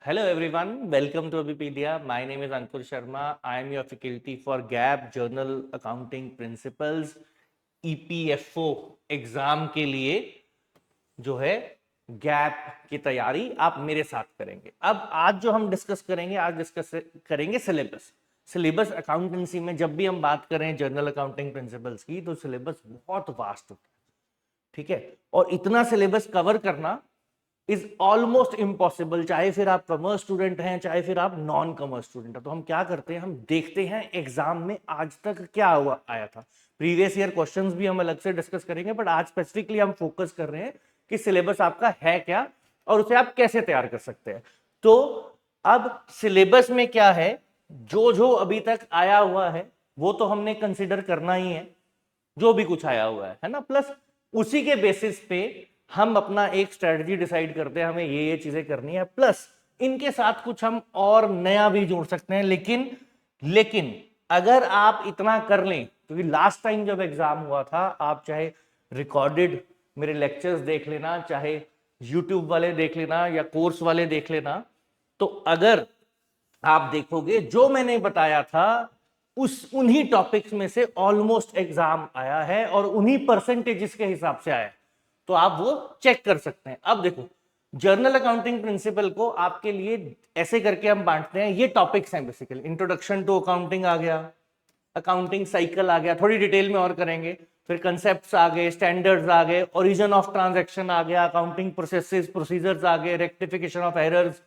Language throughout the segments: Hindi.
Hello everyone, welcome to Abipedia. My name is Ankur Sharma. I am your faculty for GAP Journal Accounting Principles EPFO exam के लिए जो है गैप की तैयारी आप मेरे साथ करेंगे। अब आज जो हम डिस्कस करेंगे, आज डिस्कस करेंगे सिलेबस अकाउंटेंसी में जब भी हम बात करें जर्नल अकाउंटिंग प्रिंसिपल्स की तो सिलेबस बहुत वास्ट होता है, ठीक है। और इतना सिलेबस कवर करना इज ऑलमोस्ट इम्पॉसिबल, चाहे फिर आप कॉमर्स स्टूडेंट हैं चाहे फिर आप नॉन कॉमर्स स्टूडेंट हैं। तो हम क्या करते हैं, हम देखते हैं एग्जाम में आज तक क्या हुआ आया था। प्रीवियस ईयर क्वेश्चंस भी हम अलग से डिस्कस करेंगे, बट आज स्पेसिफिकली हम फोकस कर रहे हैं कि सिलेबस आपका है क्या और उसे आप कैसे तैयार कर सकते हैं। तो अब सिलेबस में क्या है, जो जो अभी तक आया हुआ है वो तो हमने कंसिडर करना ही है, जो भी कुछ आया हुआ है ना। प्लस उसी के बेसिस पे हम अपना एक स्ट्रेटजी डिसाइड करते हैं, हमें ये चीजें करनी है। प्लस इनके साथ कुछ हम और नया भी जोड़ सकते हैं। लेकिन अगर आप इतना कर लें, क्योंकि लास्ट टाइम जब एग्जाम हुआ था, आप चाहे रिकॉर्डेड मेरे लेक्चर्स देख लेना, चाहे यूट्यूब वाले देख लेना या कोर्स वाले देख लेना, तो अगर आप देखोगे जो मैंने बताया था उन्हीं टॉपिक्स में से ऑलमोस्ट एग्जाम आया है और उन्हीं परसेंटेजेस के हिसाब से आया है। तो आप वो चेक कर सकते हैं। अब देखो, जर्नल अकाउंटिंग प्रिंसिपल को आपके लिए ऐसे करके हम बांटते हैं, ये टॉपिक्स हैं बेसिकली। इंट्रोडक्शन टू अकाउंटिंग आ गया, अकाउंटिंग साइकिल आ गया, थोड़ी डिटेल में और करेंगे। फिर कंसेप्ट्स आ गए, स्टैंडर्ड्स आ गए, ओरिजिन ऑफ ट्रांजैक्शन आ गया, अकाउंटिंग प्रोसेसेस प्रोसीजर्स आ गए, रेक्टिफिकेशन ऑफ एरर्स,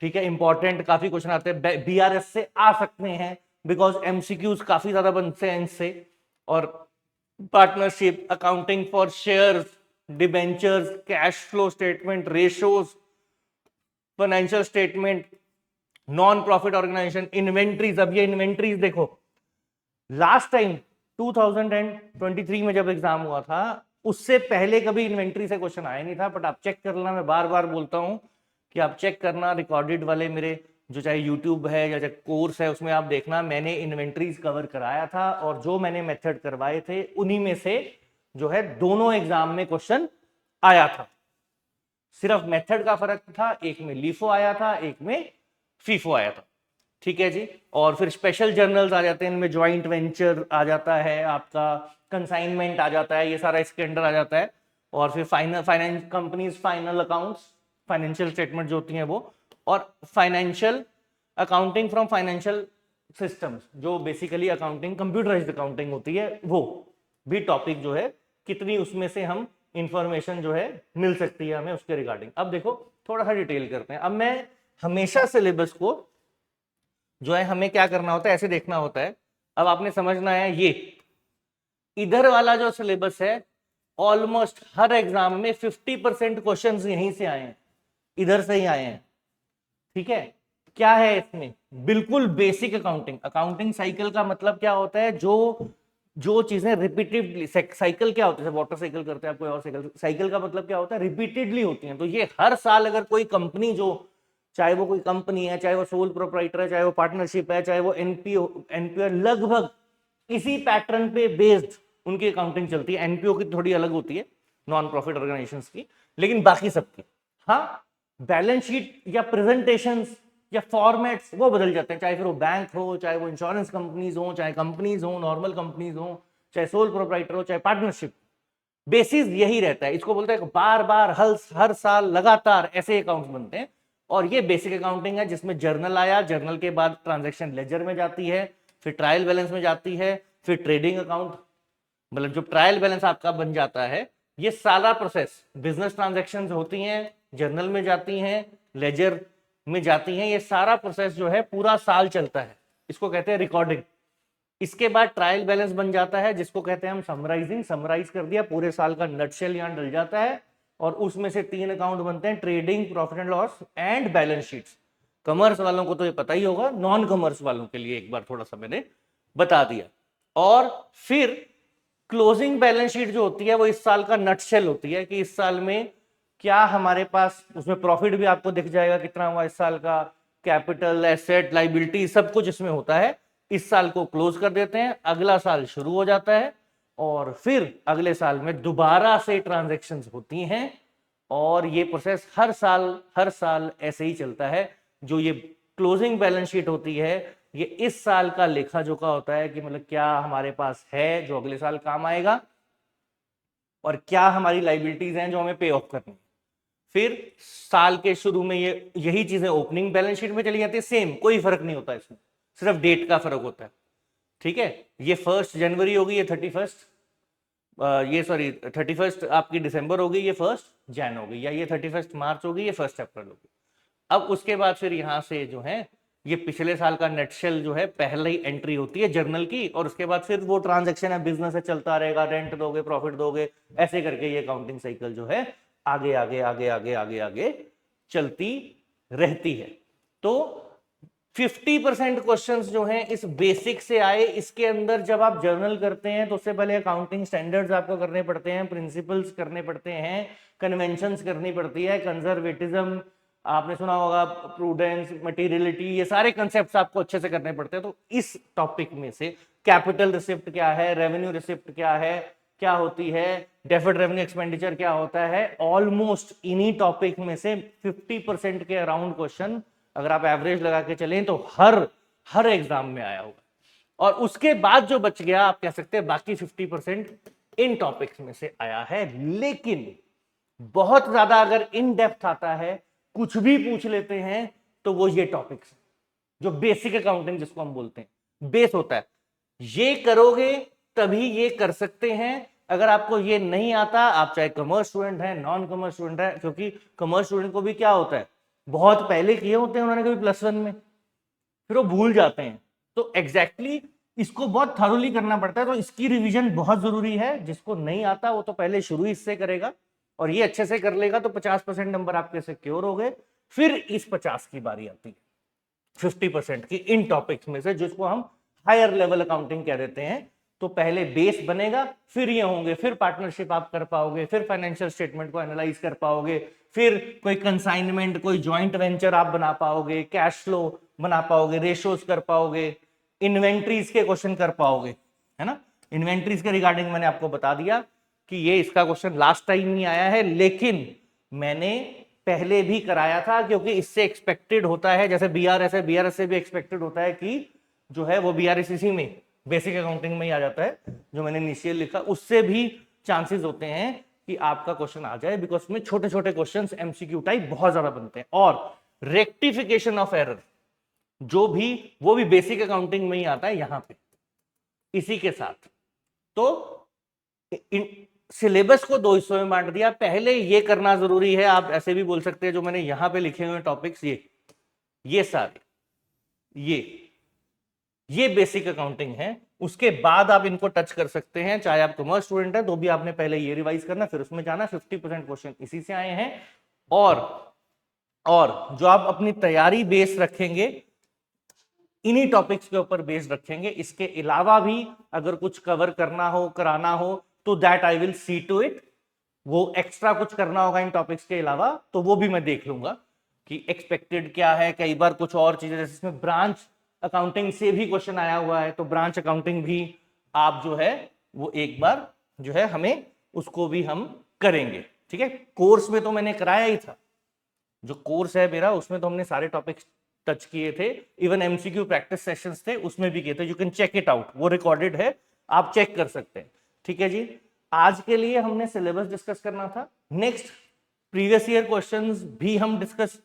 ठीक है। इंपॉर्टेंट काफी क्वेश्चन आते हैं, बीआरएस से आ सकते हैं बिकॉज एमसीक्यूज काफी ज्यादा बनते हैं इनसे। और partnership, accounting for shares, debentures, cash flow statement, ratios, financial statement, non profit organisation, inventories. अब ये इन्वेंट्रीज देखो, लास्ट टाइम 2023 में जब एग्जाम हुआ था उससे पहले कभी इन्वेंट्री से क्वेश्चन आया नहीं था। बट आप चेक करना, मैं बार बार बोलता हूं कि आप चेक करना, रिकॉर्डेड वाले मेरे जो चाहे यूट्यूब है या चाहे कोर्स है उसमें आप देखना, मैंने इन्वेंट्रीज कवर कराया था और जो मैंने मेथड करवाए थे उन्हीं में से जो है दोनों एग्जाम में क्वेश्चन आया था। सिर्फ मेथड का फर्क था, एक में लीफो आया था, एक में फीफो आया था, ठीक है जी। और फिर स्पेशल जर्नल्स आ जाते हैं, इनमें ज्वाइंट वेंचर आ जाता है, आपका कंसाइनमेंट आ जाता है, ये सारा इसके अंडर आ जाता है। और फिर finance companies final accounts, financial statement जो होती हैं वो, और financial accounting from financial systems, जो बेसिकली अकाउंटिंग कंप्यूटराइज्ड अकाउंटिंग होती है, वो भी टॉपिक जो है कितनी उसमें से हम इंफॉर्मेशन जो है मिल सकती है हमें उसके रिगार्डिंग। अब देखो थोड़ा सा डिटेल करते हैं। अब मैं हमेशा सिलेबस को जो है हमें क्या करना होता है, ऐसे देखना होता है। अब आपने समझना है, ये इधर वाला जो सिलेबस है ऑलमोस्ट हर एग्जाम में 50% क्वेश्चंस यहीं से आए हैं, इधर से ही आए हैं, ठीक है। क्या है इसमें, बिल्कुल बेसिक अकाउंटिंग। अकाउंटिंग साइकिल का मतलब क्या होता है, जो जो चीजें रिपीटेडली, साइकिल क्या होता है, वाटर साइकिल करते हैं आप, कोई और साइकिल, साइकिल का मतलब क्या होता है, रिपीटेडली होती हैं। तो ये हर साल अगर कोई कंपनी, जो चाहे वो कोई कंपनी है, चाहे वो सोल प्रोप्राइटर है, चाहे वो पार्टनरशिप है, चाहे वो एनपीओ, लगभग इसी पैटर्न पे बेस्ड उनकी अकाउंटिंग चलती है। एनपीओ की थोड़ी अलग होती है, नॉन प्रॉफिट ऑर्गेनाइजेशन की, लेकिन बाकी सबकी, हाँ, बैलेंस शीट या प्रेजेंटेशन या फॉर्मेट्स वो बदल जाते हैं, चाहे फिर वो बैंक हो, चाहे वो इंश्योरेंस कंपनीज हो, चाहे कंपनीज हो, नॉर्मल कंपनीज हो, चाहे सोल प्रोप्राइटर हो, चाहे पार्टनरशिप, बेसिस यही रहता है। इसको बोलते हैं बार बार हर साल लगातार ऐसे अकाउंट्स बनते हैं। और ये बेसिक अकाउंटिंग है जिसमें जर्नल आया, जर्नल के बाद ट्रांजैक्शन लेजर में जाती है, फिर ट्रायल बैलेंस में जाती है, फिर ट्रेडिंग अकाउंट, मतलब जो ट्रायल बैलेंस आपका बन जाता है। ये सारा प्रोसेस, बिजनेस ट्रांजैक्शंस होती हैं, जर्नल में जाती हैं, लेजर में जाती हैं, ये सारा प्रोसेस जो है पूरा साल चलता है, इसको कहते हैं रिकॉर्डिंग। इसके बाद ट्रायल बैलेंस बन जाता है जिसको कहते हैं हम समराइजिंग, समराइज कर दिया, पूरे साल का नटशेल यहां डल जाता है। और उसमें से 3 अकाउंट बनते हैं, trading, profit and loss and balance sheets. Commerce वालों को तो ये पता ही होगा, नॉन कॉमर्स वालों के लिए एक बार थोड़ा सा मैंने बता दिया। और फिर क्लोजिंग बैलेंस शीट जो होती है वो इस साल का नटशेल होती है कि इस साल में क्या हमारे पास, उसमें प्रॉफिट भी आपको दिख जाएगा कितना हुआ इस साल का, कैपिटल, एसेट, लाइबिलिटी, सब कुछ इसमें होता है। इस साल को क्लोज कर देते हैं, अगला साल शुरू हो जाता है और फिर अगले साल में दोबारा से ट्रांजैक्शंस होती हैं और ये प्रोसेस हर साल ऐसे ही चलता है। जो ये क्लोजिंग बैलेंस शीट होती है ये इस साल का लेखा जोखा होता है कि मतलब क्या हमारे पास है जो अगले साल काम आएगा और क्या हमारी लाइबिलिटीज हैं जो हमें पे ऑफ करनी है। फिर साल के शुरू में यही चीजें ओपनिंग बैलेंस शीट में चली जाती है, सेम, कोई फर्क नहीं होता इसमें, सिर्फ डेट का फर्क होता है। ठीक है, ये 1 जनवरी होगी, ये 31 ये सॉरी 31 आपकी दिसंबर होगी, ये 1 जैन होगी, या ये 31 मार्च होगी, ये 1 अप्रैल होगी। अब उसके बाद फिर यहाँ से जो है ये पिछले साल का नेटशेल जो है पहले ही एंट्री होती है जर्नल की, और उसके बाद फिर वो ट्रांजैक्शन है, बिजनेस है, चलता रहेगा, रेंट दोगे, प्रॉफिट दोगे, ऐसे करके ये अकाउंटिंग साइकिल जो है आगे आगे आगे आगे आगे आगे चलती रहती है। तो 50% क्वेश्चंस जो हैं इस बेसिक से आए। इसके अंदर जब आप जर्नल करते हैं तो उससे पहले अकाउंटिंग स्टैंडर्ड्स आपको करने पड़ते हैं, प्रिंसिपल्स करने पड़ते हैं, कन्वेंशंस करनी पड़ती है, कंजर्वेटिज्म आपने सुना होगा, प्रूडेंस, मटेरियलिटी, ये सारे कंसेप्ट्स आपको अच्छे से करने पड़ते हैं। तो इस टॉपिक में से कैपिटल रिसिप्ट क्या है, रेवेन्यू रिसिप्ट क्या है, क्या होती है, डेफर्ड रेवेन्यू एक्सपेंडिचर क्या होता है, ऑलमोस्ट इन्हीं टॉपिक में से 50% के अराउंड क्वेश्चन अगर आप एवरेज लगा के चलें तो हर एग्जाम में आया होगा। और उसके बाद जो बच गया आप कह सकते हैं बाकी 50% इन टॉपिक्स में से आया है। लेकिन बहुत ज्यादा अगर इन डेप्थ आता है, कुछ भी पूछ लेते हैं, तो वो ये टॉपिक्स जो बेसिक अकाउंटिंग जिसको हम बोलते हैं, बेस होता है, ये करोगे तभी ये कर सकते हैं। अगर आपको ये नहीं आता, आप चाहे कॉमर्स स्टूडेंट है, नॉन कॉमर्स स्टूडेंट है, क्योंकि कॉमर्स स्टूडेंट को भी क्या होता है, बहुत पहले किए होते हैं उन्होंने कभी +1 में, फिर वो भूल जाते हैं। तो एग्जैक्टली इसको बहुत थॉरोली करना पड़ता है, तो इसकी रिवीजन बहुत जरूरी है। जिसको नहीं आता वो तो पहले शुरू इससे करेगा, और ये अच्छे से कर लेगा तो 50% नंबर आपके सिक्योर हो गए। फिर इस 50 की बारी आती है 50% की इन टॉपिक्स में से, जिसको हम हायर लेवल अकाउंटिंग कह देते हैं। तो पहले बेस बनेगा, फिर ये होंगे, फिर पार्टनरशिप आप कर पाओगे, फिर फाइनेंशियल स्टेटमेंट को एनालाइज कर पाओगे, फिर कोई कंसाइनमेंट, कोई जॉइंट वेंचर आप बना पाओगे, कैश फ्लो बना पाओगे, रेशियोज कर पाओगे, इन्वेंट्रीज के क्वेश्चन कर पाओगे, है ना। इन्वेंट्रीज के रिगार्डिंग मैंने आपको बता दिया कि ये इसका क्वेश्चन लास्ट टाइम ही आया है, लेकिन मैंने पहले भी कराया था, क्योंकि इससे एक्सपेक्टेड होता है, जैसे बीआरएस है, बीआरएस से भी एक्सपेक्टेड होता है कि जो है वो बीआरएस इसी में बेसिक अकाउंटिंग में ही आ जाता है, जो मैंने इनिशियल लिखा उससे भी चांसेस होते हैं कि आपका क्वेश्चन आ जाए, बिकॉज में छोटे छोटे क्वेश्चंस एमसीक्यू टाइप बहुत ज्यादा बनते हैं। और रेक्टिफिकेशन ऑफ एरर जो भी, वो भी बेसिक अकाउंटिंग में ही आता है यहां पे इसी के साथ। तो सिलेबस को 2 हिस्सों में बांट दिया। पहले ये करना जरूरी है, आप ऐसे भी बोल सकते हैं, जो मैंने यहां पे लिखे हुए टॉपिक्स, ये सारे ये बेसिक अकाउंटिंग है। उसके बाद आप इनको टच कर सकते हैं, चाहे आप कॉमर्स स्टूडेंट है तो भी आपने पहले ये रिवाइज करना, फिर उसमें जाना। 50% क्वेश्चन इसी से आए हैं। और जो आप अपनी तैयारी बेस रखेंगे, इन्हीं टॉपिक्स के ऊपर बेस रखेंगे। इसके अलावा भी अगर कुछ कवर करना हो, कराना हो, तो that I will see to it. वो एक्स्ट्रा कुछ करना होगा इन टॉपिक्स के अलावा, तो वो भी मैं देख लूंगा कि एक्सपेक्टेड क्या है। कई बार कुछ और चीजें, जैसे इसमें ब्रांच अकाउंटिंग से भी क्वेश्चन आया हुआ है, तो ब्रांच अकाउंटिंग भी आप जो है वो एक बार जो है हमें उसको भी हम करेंगे। ठीक है, कोर्स में तो मैंने कराया ही था, जो कोर्स है मेरा उसमें तो हमने सारे टॉपिक्स टच किए थे, इवन एमसीक्यू प्रैक्टिस सेशंस थे उसमें भी किए थे। You can check it out, वो रिकॉर्डेड है, आप चेक कर सकते हैं। ठीक है जी, आज के लिए हमने सिलेबस डिस्कस करना था। नेक्स्ट प्रीवियस ईयर क्वेश्चंस भी हम डिस्कस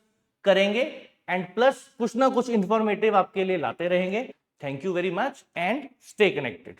करेंगे, एंड प्लस कुछ ना कुछ इंफॉर्मेटिव आपके लिए लाते रहेंगे। Thank you very much and stay connected.